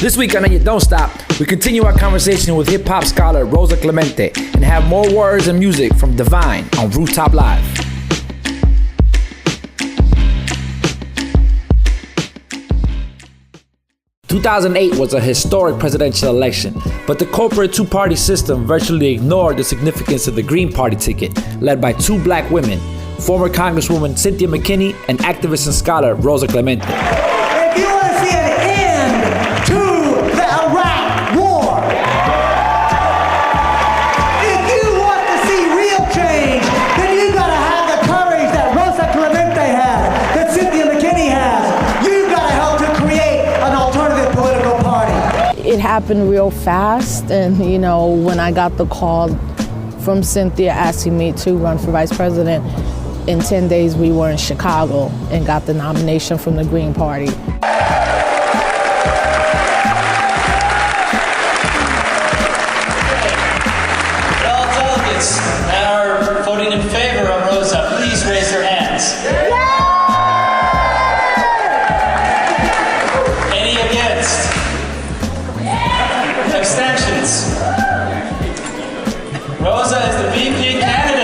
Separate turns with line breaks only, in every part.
This week on You Don't Stop, we continue our conversation with hip-hop scholar Rosa Clemente and have more words and music from Divine on Rooftop Live. "2008 was a historic presidential election, but the corporate two-party system virtually ignored the significance of the Green Party ticket, led by two black women, former Congresswoman Cynthia McKinney and activist and scholar Rosa Clemente.
If you want to see an end to the Iraq War, if you want to see real change, then you gotta have the courage that Rosa Clemente has, that Cynthia McKinney has. You gotta help to create an alternative political party.
It happened real fast, and when I got the call from Cynthia asking me to run for vice president, in 10 days we were in Chicago and got the nomination from the Green Party.
All delegates that are voting in favor of Rosa, please raise their hands. Any against? Abstentions? Rosa is the VP candidate.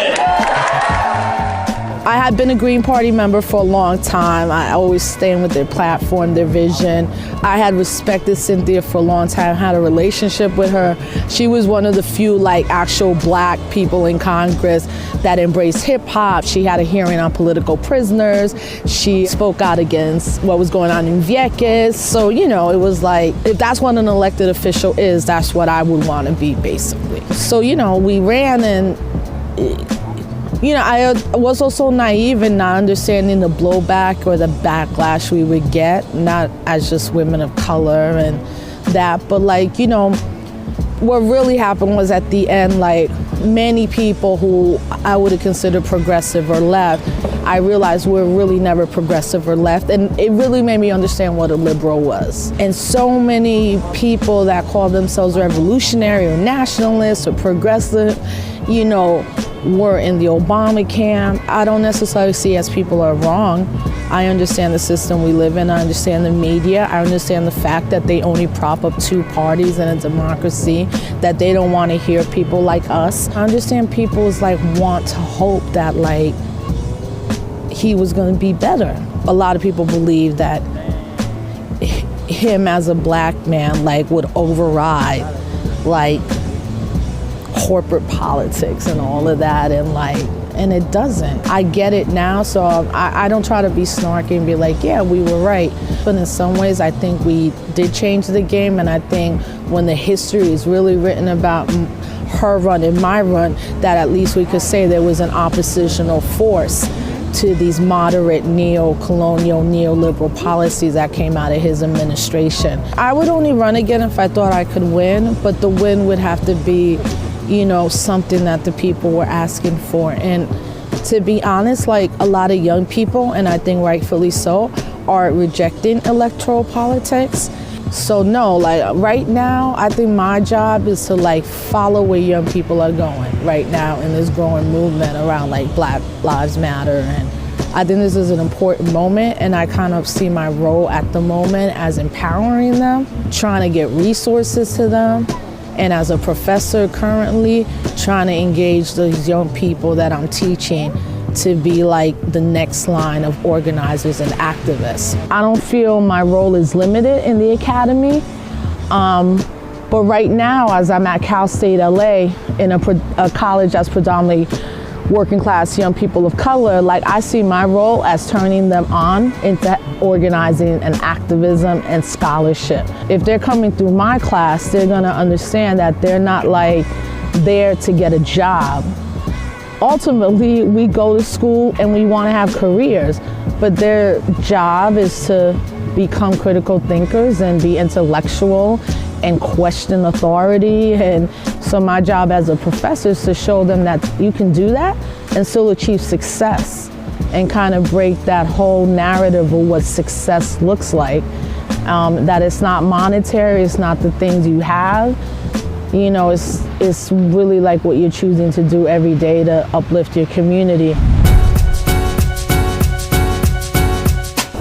I had been a Green Party member for a long time. I always stand with their platform, their vision. I had respected Cynthia for a long time, had a relationship with her. She was one of the few actual black people in Congress that embraced hip hop. She had a hearing on political prisoners. She spoke out against what was going on in Vieques. So, it was if that's what an elected official is, that's what I would want to be, basically. So, we ran, and I was also naive in not understanding the blowback or the backlash we would get, not as just women of color and that, but what really happened was at the end, many people who I would have considered progressive or left, I realized we're really never progressive or left, and it really made me understand what a liberal was. And so many people that call themselves revolutionary or nationalists or progressive, were in the Obama camp. I don't necessarily see as people are wrong. I understand the system we live in. I understand the media. I understand the fact that they only prop up two parties in a democracy, that they don't want to hear people like us. I understand people's want to hope that he was going to be better. A lot of people believe that him as a black man would override corporate politics and all of that, and it doesn't. I get it now, so I don't try to be snarky and be yeah, we were right. But in some ways, I think we did change the game, and I think when the history is really written about her run and my run, that at least we could say there was an oppositional force to these moderate neo-colonial, neoliberal policies that came out of his administration. I would only run again if I thought I could win, but the win would have to be something that the people were asking for. And to be honest, a lot of young people, and I think rightfully so, are rejecting electoral politics. So no, right now, I think my job is to follow where young people are going right now in this growing movement around Black Lives Matter. And I think this is an important moment, and I kind of see my role at the moment as empowering them, trying to get resources to them, and as a professor currently, trying to engage those young people that I'm teaching to be the next line of organizers and activists. I don't feel my role is limited in the academy, but right now, as I'm at Cal State LA, in a college that's predominantly working class young people of color, I see my role as turning them on into organizing and activism and scholarship. If they're coming through my class, they're gonna understand that they're not there to get a job. Ultimately, we go to school and we wanna have careers, but their job is to become critical thinkers and be intellectual and question authority. And so my job as a professor is to show them that you can do that and still achieve success, and kind of break that whole narrative of what success looks like. That it's not monetary, it's not the things you have. It's really what you're choosing to do every day to uplift your community.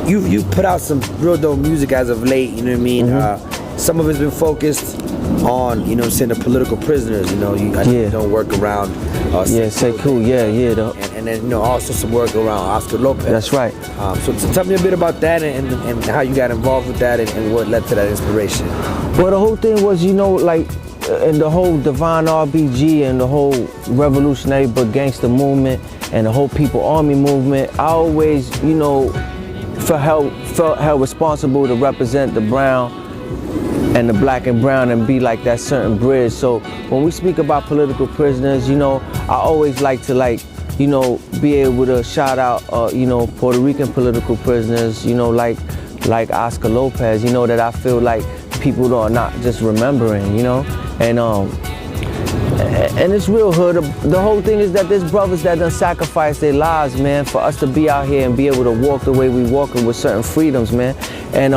You put out some real dope music as of late, you know what I mean?
some of it's been focused on, you know what I'm saying, the political prisoners, you know, you don't work around.
Say cool,
And then, you know, also some work around Oscar Lopez.
That's right.
So tell me a bit about that and how you got involved with that and what led to that inspiration.
Well, the whole thing was, you know, like, in the whole Divine RBG and the whole revolutionary but gangster movement and the whole People Army movement, I always, you know, felt held responsible to represent the brown and the black and brown and be like that certain bridge. So when we speak about political prisoners, you know, I always like to, like, you know, be able to shout out, you know, Puerto Rican political prisoners, you know, like Oscar Lopez, you know, that I feel like people are not just remembering, you know, and it's real hood. The whole thing is that there's brothers that done sacrificed their lives, man, for us to be out here and be able to walk the way we walking with certain freedoms, man. And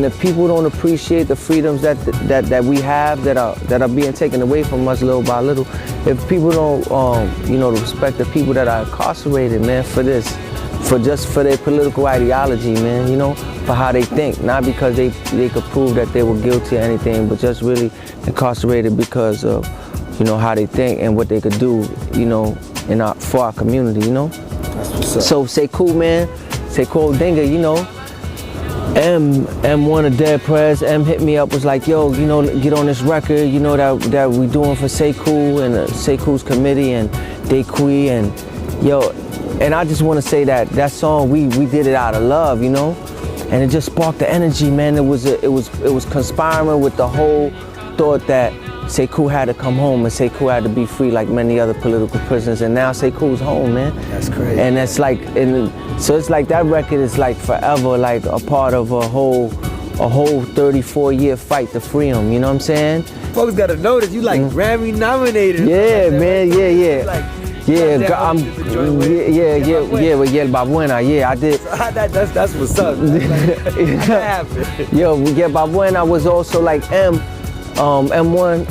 if people don't appreciate the freedoms that we have that are being taken away from us little by little, if people don't, you know, respect the people that are incarcerated, man, for their political ideology, man, you know, for how they think, not because they could prove that they were guilty or anything, but just really incarcerated because of, you know, how they think and what they could do, you know, for our community, you know.
That's what's up.
So say cool, man, say cool Dinga, you know. M1 of Dead Prez, M hit me up, was like, yo, you know, get on this record, you know, that we doing for Say Cool and Say Cool's committee and Dequi and yo, and I just want to say that song we did it out of love, you know, and it just sparked the energy, man. It was conspiring with the whole thought that Say Cool had to come home and Say Cool had to be free like many other political prisoners, and now Say Cool's home, man.
That's crazy.
And it's like, so it's like that record is like forever, like a part of a whole 34-year fight to free him. You know what I'm saying?
Folks gotta notice you like Grammy nominated.
Yeah, man. Yeah.
Like,
yeah, with Yerba Buena. Yeah, I did.
That's what's up.
Yo, Yerba Buena was also like M1,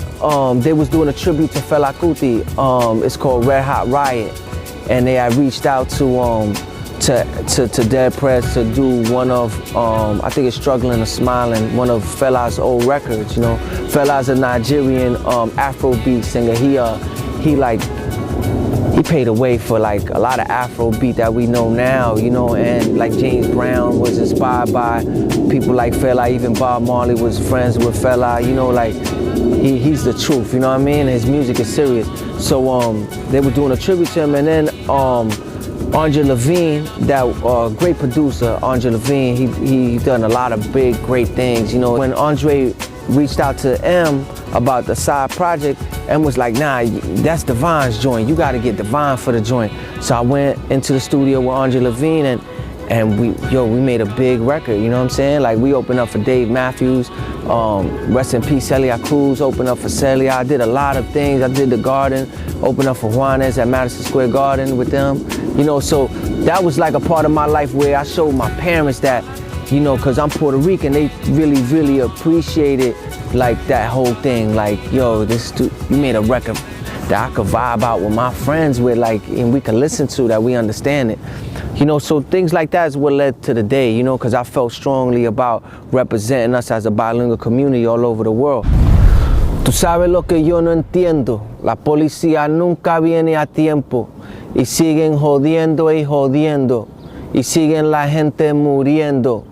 they was doing a tribute to Fela Kuti. It's called Red Hot Riot, and they had reached out to Dead Prez to do one of, I think it's Struggling or Smiling, one of Fela's old records. You know, Fela's a Nigerian Afrobeat singer. He paved the way for like a lot of Afrobeat that we know now, you know, and like James Brown was inspired by people like Fela, even Bob Marley was friends with Fela, you know, like he's the truth, you know what I mean? His music is serious. So they were doing a tribute to him, and then Andre Levine, that great producer, Andre Levine, he done a lot of big, great things, you know. When Andre reached out to M about the side project, M was like, nah, that's Divine's joint. You gotta get Divine for the joint. So I went into the studio with Andre Levine and we made a big record, you know what I'm saying? Like we opened up for Dave Matthews, rest in peace, Celia Cruz, opened up for Celia. I did a lot of things. I did The Garden, opened up for Juanes at Madison Square Garden with them. You know, so that was like a part of my life where I showed my parents that, you know, cause I'm Puerto Rican, they really, really appreciated like that whole thing. Like, yo, you made a record that I could vibe out with my friends with, like, and we can listen to, that we understand it. You know, so things like that is what led to the day, you know, cause I felt strongly about representing us as a bilingual community all over the world. Tú sabes lo que yo no entiendo, la policía nunca viene a tiempo y siguen jodiendo y jodiendo y siguen la gente muriendo.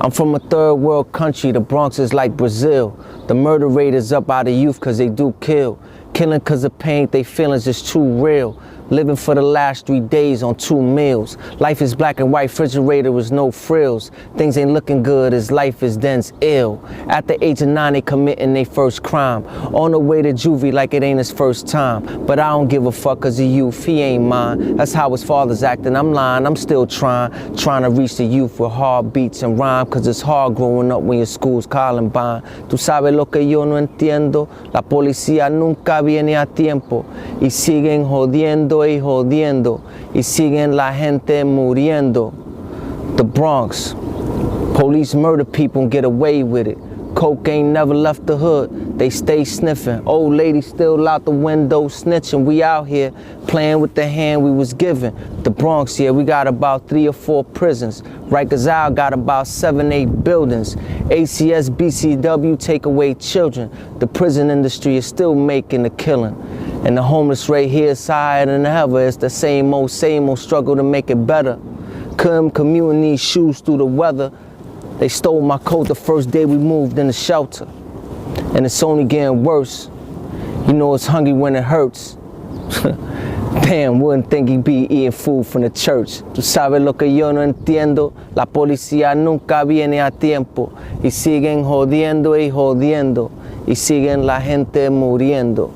I'm from a third world country, the Bronx is like Brazil. The murder rate is up out of youth cause they do kill. Killing cause of pain, they feelings is too real. Living for the last 3 days on 2 meals. Life is black and white, refrigerator with no frills. Things ain't looking good as life is dense ill. At the age of 9, they committing their first crime. On the way to juvie like it ain't his first time. But I don't give a fuck cause of youth, he ain't mine. That's how his father's acting, I'm lying, I'm still trying to reach the youth with hard beats and rhyme. Cause it's hard growing up when your school's Columbine. Tú sabes lo que yo no entiendo, la policía nunca viene a tiempo. Y siguen jodiendo y jodiendo, y siguen la gente muriendo. The Bronx, police murder people and get away with it. Coke ain't never left the hood, they stay sniffing. Old lady still out the window snitching. We out here playing with the hand we was given. The Bronx, yeah, we got about 3 or 4 prisons. Rikers Isle got about 7, 8 buildings. ACS, BCW take away children. The prison industry is still making a killing. And the homeless rate here is higher than ever. It's the same old struggle to make it better. Couldn't commute in these shoes through the weather. They stole my coat the first day we moved in the shelter. And it's only getting worse. You know it's hungry when it hurts. Damn, wouldn't think he'd be eating food from the church. Tú sabes lo que yo no entiendo. La policía nunca viene a tiempo. Y siguen jodiendo y jodiendo. Y siguen la gente muriendo.